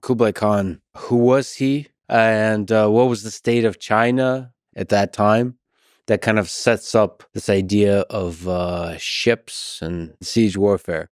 Kublai Khan, who was he? And what was the state of China at that time? That kind of sets up this idea of ships and siege warfare.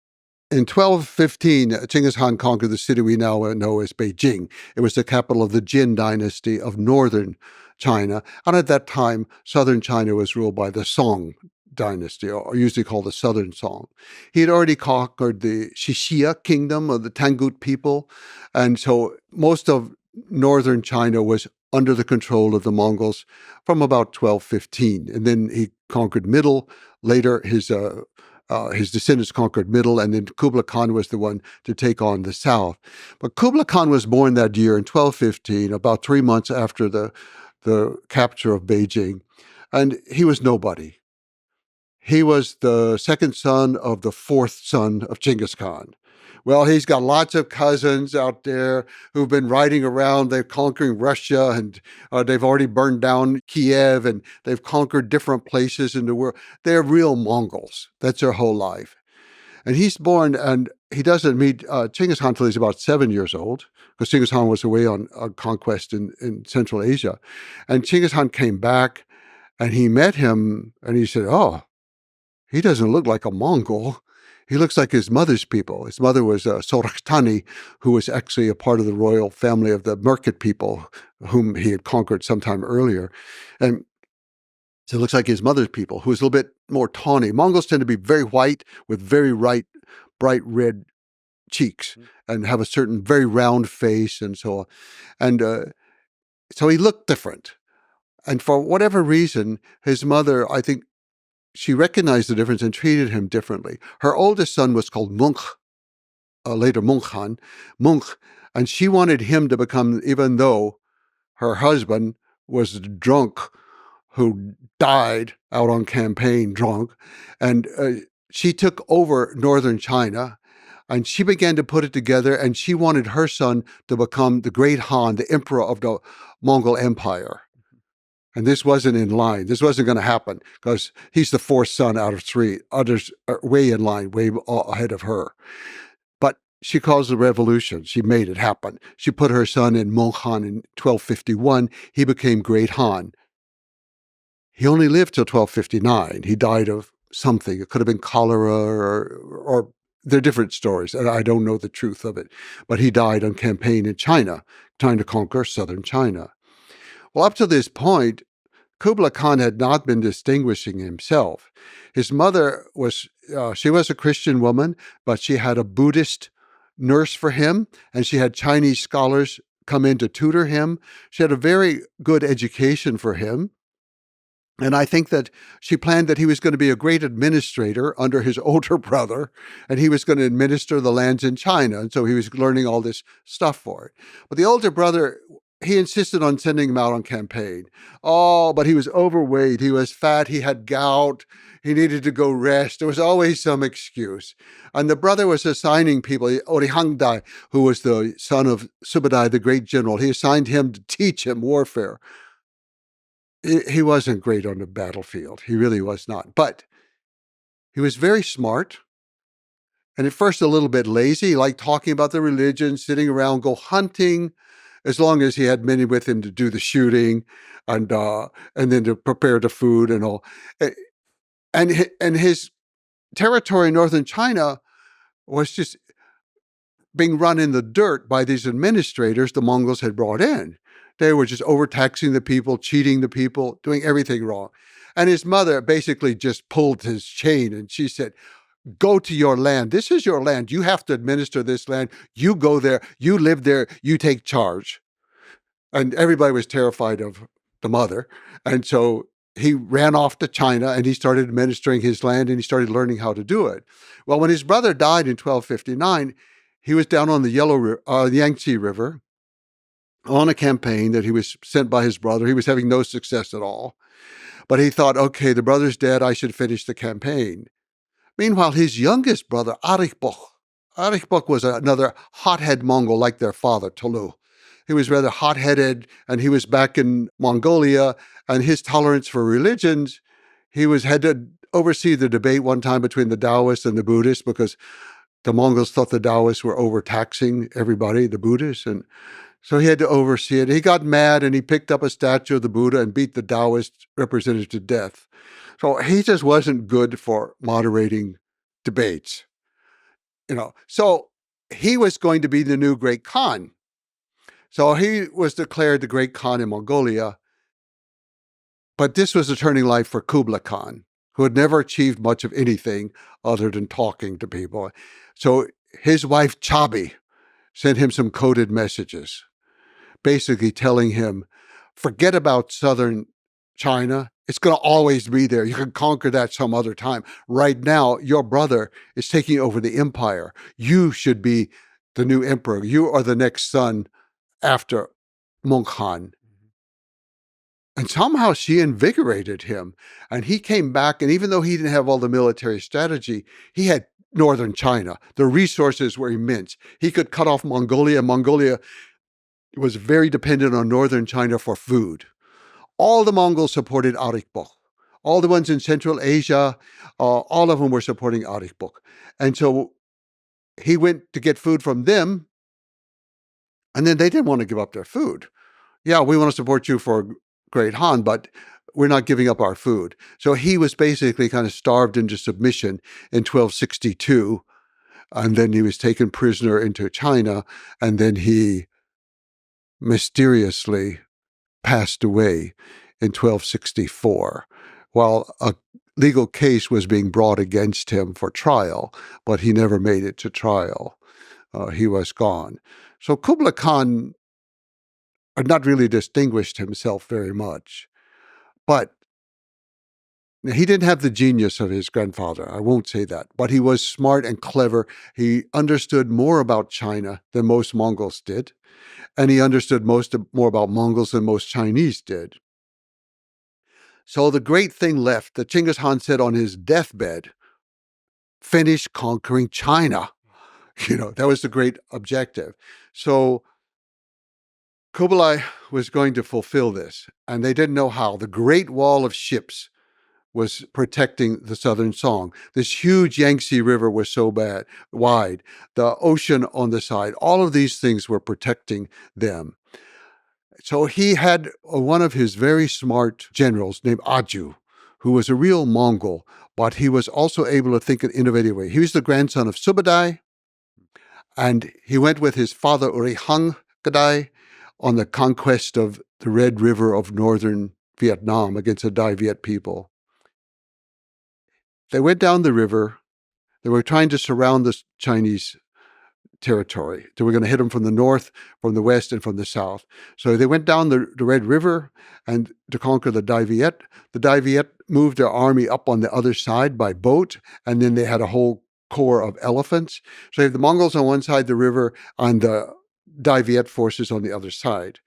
In 1215, Genghis Khan conquered the city we now know as Beijing. It was the capital of the Jin Dynasty of northern China. And at that time, southern China was ruled by the Song Dynasty, or usually called the Southern Song. He had already conquered the Xixia kingdom of the Tangut people. And so most of northern China was under the control of the Mongols from about 1215. And then he conquered Middle. Later, his descendants conquered Middle, and then Kublai Khan was the one to take on the South. But Kublai Khan was born that year in 1215, about 3 months after the capture of Beijing, and he was nobody. He was the second son of the fourth son of Genghis Khan. Well, he's got lots of cousins out there who've been riding around. They're conquering Russia, and they've already burned down Kiev, and they've conquered different places in the world. They're real Mongols. That's their whole life. And he's born, and he doesn't meet Genghis Khan until he's about 7 years old, because Genghis Khan was away on conquest in Central Asia. And Genghis Khan came back, and he met him, and he said, "Oh, he doesn't look like a Mongol. He looks like his mother's people." His mother was Sorakhtani, who was actually a part of the royal family of the Merkit people, whom he had conquered sometime earlier. And so it looks like his mother's people, who was a little bit more tawny. Mongols tend to be very white with very bright red cheeks and have a certain very round face and so on. And so he looked different. And for whatever reason, his mother, I think, she recognized the difference and treated him differently. Her oldest son was called Munk, later Munk Khan, and she wanted him to become, even though her husband was drunk, who died out on campaign drunk, and she took over northern China, and she began to put it together, and she wanted her son to become the great Han, the emperor of the Mongol Empire. And this wasn't in line. This wasn't going to happen because he's the fourth son out of three. Others are way in line, way ahead of her. But she caused a revolution. She made it happen. She put her son in Mong Han in 1251. He became Great Han. He only lived till 1259. He died of something. It could have been cholera or there are different stories, and I don't know the truth of it. But he died on campaign in China, trying to conquer southern China. Well, up to this point, Kublai Khan had not been distinguishing himself. His mother she was a Christian woman, but she had a Buddhist nurse for him, and she had Chinese scholars come in to tutor him. She had a very good education for him. And I think that she planned that he was going to be a great administrator under his older brother, and he was going to administer the lands in China. And so he was learning all this stuff for it. But the older brother, he insisted on sending him out on campaign. Oh, but he was overweight. He was fat. He had gout. He needed to go rest. There was always some excuse. And the brother was assigning people, Orihangdai, who was the son of Subadai, the great general. He assigned him to teach him warfare. He wasn't great on the battlefield. He really was not. But he was very smart. And at first a little bit lazy. He liked talking about the religion, sitting around, go hunting, as long as he had many with him to do the shooting and then to prepare the food and all. And his territory in northern China was just being run in the dirt by these administrators the Mongols had brought in. They were just overtaxing the people, cheating the people, doing everything wrong. And his mother basically just pulled his chain and she said, "Go to your land. This is your land. You have to administer this land. You go there. You live there. You take charge." And everybody was terrified of the mother. And so he ran off to China and he started administering his land and he started learning how to do it. Well, when his brother died in 1259, he was down on the Yangtze River on a campaign that he was sent by his brother. He was having no success at all. But he thought, okay, the brother's dead. I should finish the campaign. Meanwhile, his youngest brother, Arikhbok was another hothead Mongol like their father, Tolu. He was rather hot-headed, and he was back in Mongolia, and his tolerance for religions, had to oversee the debate one time between the Taoists and the Buddhists, because the Mongols thought the Taoists were overtaxing everybody, the Buddhists, and so he had to oversee it. He got mad and he picked up a statue of the Buddha and beat the Taoist representative to death. So he just wasn't good for moderating debates. So he was going to be the new great Khan. So he was declared the great Khan in Mongolia. But this was a turning light for Kublai Khan, who had never achieved much of anything other than talking to people. So his wife, Chabi, sent him some coded messages, basically telling him, forget about southern China. It's going to always be there. You can conquer that some other time. Right now, your brother is taking over the empire. You should be the new emperor. You are the next son after Mongol Khan. And somehow she invigorated him. And he came back, and even though he didn't have all the military strategy, he had northern China. The resources were immense. He could cut off Mongolia. Mongolia was very dependent on northern China for food. All the Mongols supported Arikbok. All the ones in Central Asia, all of them were supporting Arikbok. And so he went to get food from them, and then they didn't want to give up their food. Yeah, we want to support you for Great Han, but we're not giving up our food. So he was basically kind of starved into submission in 1262, and then he was taken prisoner into China, and then he mysteriously passed away in 1264, while a legal case was being brought against him for trial, but he never made it to trial. He was gone. So Kublai Khan had not really distinguished himself very much, but he didn't have the genius of his grandfather. I won't say that, but he was smart and clever. He understood more about China than most Mongols did, and he understood more about Mongols than most Chinese did. So the great thing left that Genghis Khan said on his deathbed, finish conquering China. That was the great objective. So Kublai was going to fulfill this, and they didn't know how. The Great Wall of Ships was protecting the Southern Song. This huge Yangtze River was so wide. The ocean on the side, all of these things were protecting them. So he had one of his very smart generals named Aju, who was a real Mongol, but he was also able to think in an innovative way. He was the grandson of Subadai, and he went with his father Urihang Gadai on the conquest of the Red River of northern Vietnam against the Dai Viet people. They went down the river. They were trying to surround the Chinese territory. They were going to hit them from the north, from the west, and from the south. So they went down the Red River and to conquer the Dai Viet. The Dai Viet moved their army up on the other side by boat, and then they had a whole corps of elephants. So you have the Mongols on one side of the river and the Dai Viet forces on the other side.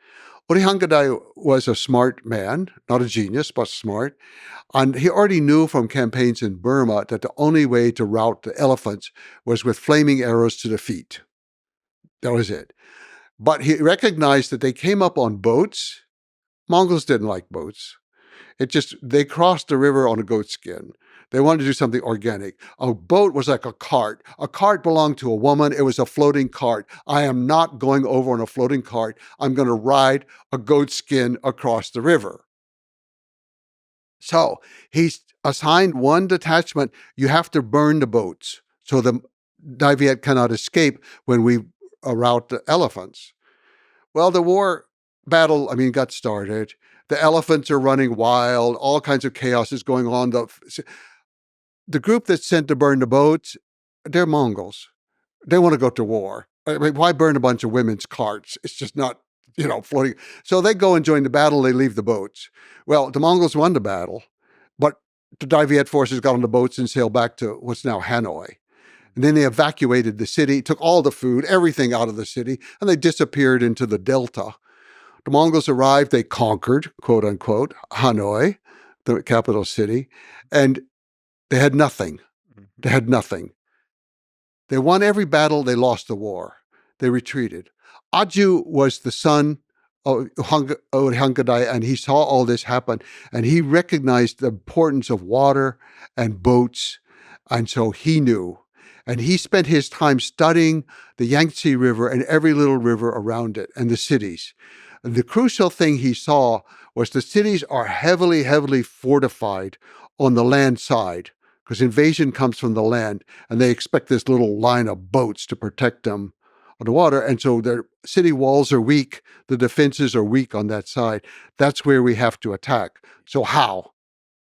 Urihang was a smart man, not a genius, but smart. And he already knew from campaigns in Burma that the only way to rout the elephants was with flaming arrows to the feet. That was it. But he recognized that they came up on boats. Mongols didn't like boats. They crossed the river on a goat skin. They wanted to do something organic. A boat was like a cart. A cart belonged to a woman. It was a floating cart. I am not going over on a floating cart. I'm going to ride a goat skin across the river. So he's assigned one detachment. You have to burn the boats so the Dai Viet cannot escape when we rout the elephants. Well, the battle got started. The elephants are running wild. All kinds of chaos is going on. The group that's sent to burn the boats, they're Mongols. They want to go to war. Why burn a bunch of women's carts? It's just not, floating. So they go and join the battle. They leave the boats. Well, the Mongols won the battle, but the Dai Viet forces got on the boats and sailed back to what's now Hanoi. And then they evacuated the city, took all the food, everything out of the city, and they disappeared into the delta. The Mongols arrived, they conquered, quote unquote, Hanoi, the capital city, and they had nothing. They had nothing. They won every battle, they lost the war. They retreated. Aju was the son of Hangadai, and he saw all this happen, and he recognized the importance of water and boats, and so he knew. And he spent his time studying the Yangtze River and every little river around it and the cities. The crucial thing he saw was the cities are heavily, heavily fortified on the land side because invasion comes from the land, and they expect this little line of boats to protect them on the water. And so their city walls are weak. The defenses are weak on that side. That's where we have to attack. So how?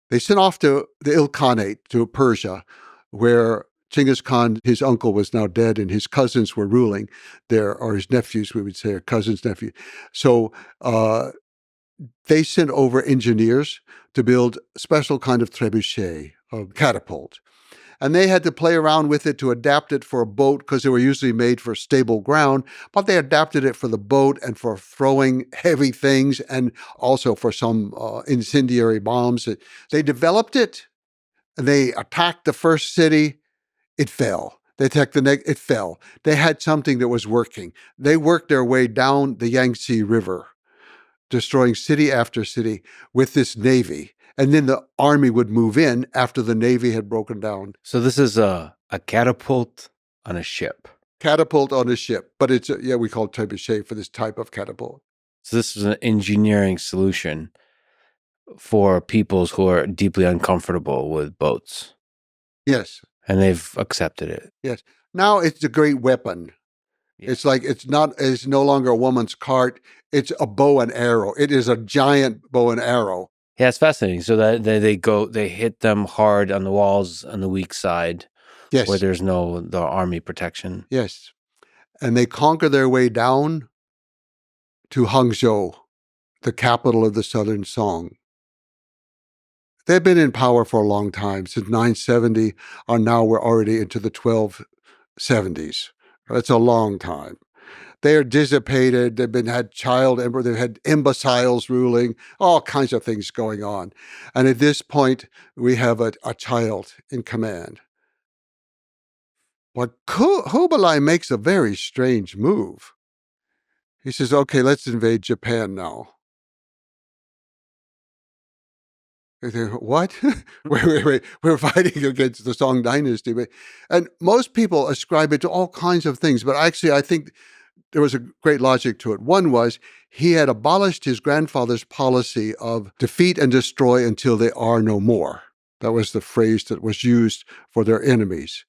They sent off to the Khanate, to Persia, where Genghis Khan, his uncle, was now dead, and his cousins were ruling there, or his nephews, we would say, or cousins' nephews. So they sent over engineers to build a special kind of trebuchet, a catapult. And they had to play around with it to adapt it for a boat because they were usually made for stable ground, but they adapted it for the boat and for throwing heavy things and also for some incendiary bombs. They developed it, and they attacked the first city. It fell. They attacked the next. It fell. They had something that was working. They worked their way down the Yangtze River, destroying city after city with this navy. And then the army would move in after the navy had broken down. So this is a catapult on a ship. Catapult on a ship, but it's, we call it trebuchet for this type of catapult. So this is an engineering solution for peoples who are deeply uncomfortable with boats. Yes. And they've accepted it. Yes. Now it's a great weapon. Yeah. It's like it's no longer a woman's cart. It's a bow and arrow. It is a giant bow and arrow. Yeah, it's fascinating. So that they hit them hard on the walls on the weak side, yes, where there's the army protection. Yes. And they conquer their way down to Hangzhou, the capital of the Southern Song. They've been in power for a long time, since 970, or now we're already into the 1270s. That's a long time. They are dissipated. They've had child emperor. They've had imbeciles ruling, all kinds of things going on. And at this point, we have a child in command. But Kublai makes a very strange move. He says, okay, let's invade Japan now. What? wait. We're fighting against the Song Dynasty. And most people ascribe it to all kinds of things. But actually, I think there was a great logic to it. One was he had abolished his grandfather's policy of defeat and destroy until they are no more. That was the phrase that was used for their enemies.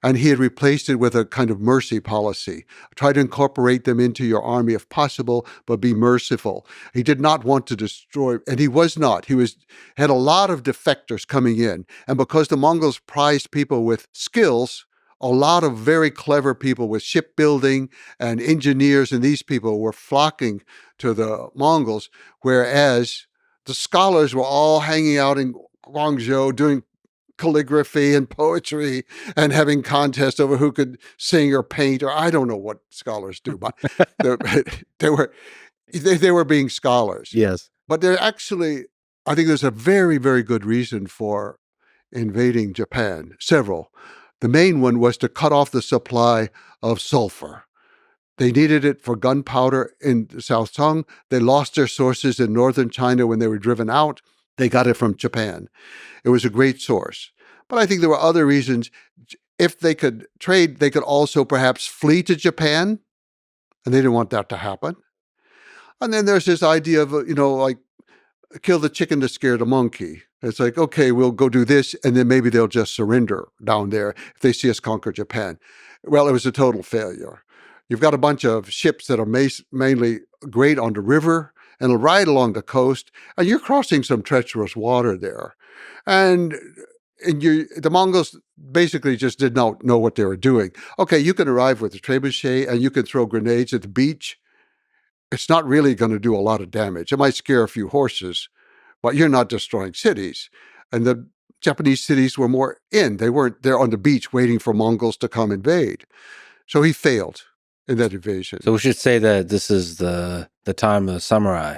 And he had replaced it with a kind of mercy policy. Try to incorporate them into your army if possible, but be merciful. He did not want to destroy, and he was not. He had a lot of defectors coming in. And because the Mongols prized people with skills, a lot of very clever people with shipbuilding and engineers, and these people were flocking to the Mongols, whereas the scholars were all hanging out in Guangzhou doing calligraphy and poetry and having contests over who could sing or paint, or I don't know what scholars do, but they were being scholars. Yes. But they're actually, I think there's a very, very good reason for invading Japan, several. The main one was to cut off the supply of sulfur. They needed it for gunpowder in the South Song. They lost their sources in northern China when they were driven out. They got it from Japan. It was a great source. But I think there were other reasons. If they could trade, they could also perhaps flee to Japan, and they didn't want that to happen. And then there's this idea of, like, kill the chicken to scare the monkey. It's like, okay, we'll go do this, and then maybe they'll just surrender down there if they see us conquer Japan. Well, it was a total failure. You've got a bunch of ships that are mainly great on the river and right along the coast, and you're crossing some treacherous water there. And the Mongols basically just did not know what they were doing. Okay, you can arrive with a trebuchet and you can throw grenades at the beach. It's not really going to do a lot of damage. It might scare a few horses, but you're not destroying cities. And the Japanese cities were more in. They weren't there on the beach waiting for Mongols to come invade. So he failed in that invasion. So we should say that this is the time of the samurai,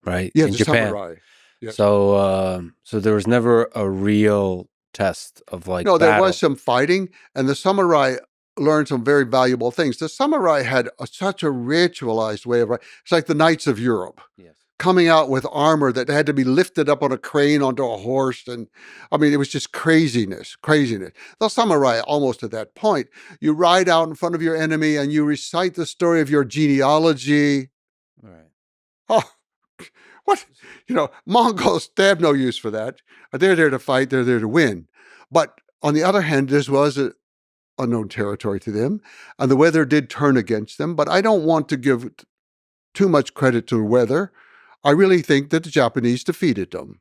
right? Yeah, in the Japan. samurai. Yes. So there was never a real test of No, there battle. was some fighting, and the samurai learned some very valuable things. The samurai had such a ritualized way of life. It's like the knights of Europe. Yes. coming out with armor that had to be lifted up on a crane onto a horse. And I mean, it was just craziness. The samurai, almost at that point, you ride out in front of your enemy and you recite the story of your genealogy. Right. Oh, what? Mongols, they have no use for that. They're there to fight. They're there to win. But on the other hand, this was a unknown territory to them, and the weather did turn against them. But I don't want to give too much credit to the weather. I really think that the Japanese defeated them.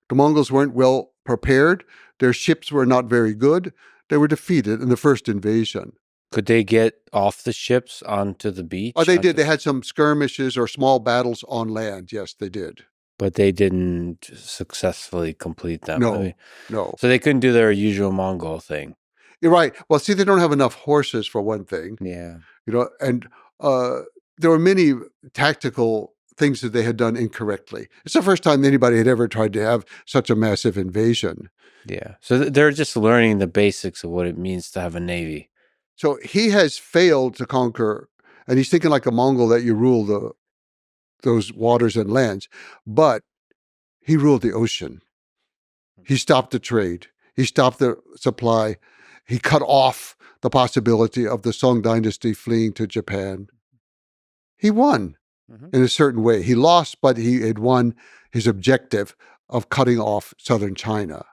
The Mongols weren't well prepared. Their ships were not very good. They were defeated in the first invasion. Could they get off the ships onto the beach? Oh, they did. They had some skirmishes or small battles on land. Yes, they did. But they didn't successfully complete them. No. So they couldn't do their usual Mongol thing. You're right. Well, see, they don't have enough horses for one thing. Yeah. And there were many tactical things that they had done incorrectly. It's the first time anybody had ever tried to have such a massive invasion. Yeah. So they're just learning the basics of what it means to have a navy. So he has failed to conquer, and he's thinking like a Mongol that you rule those waters and lands, but he ruled the ocean. He stopped the trade. He stopped the supply. He cut off the possibility of the Song dynasty fleeing to Japan. He won in a certain way. He lost, but he had won his objective of cutting off southern China.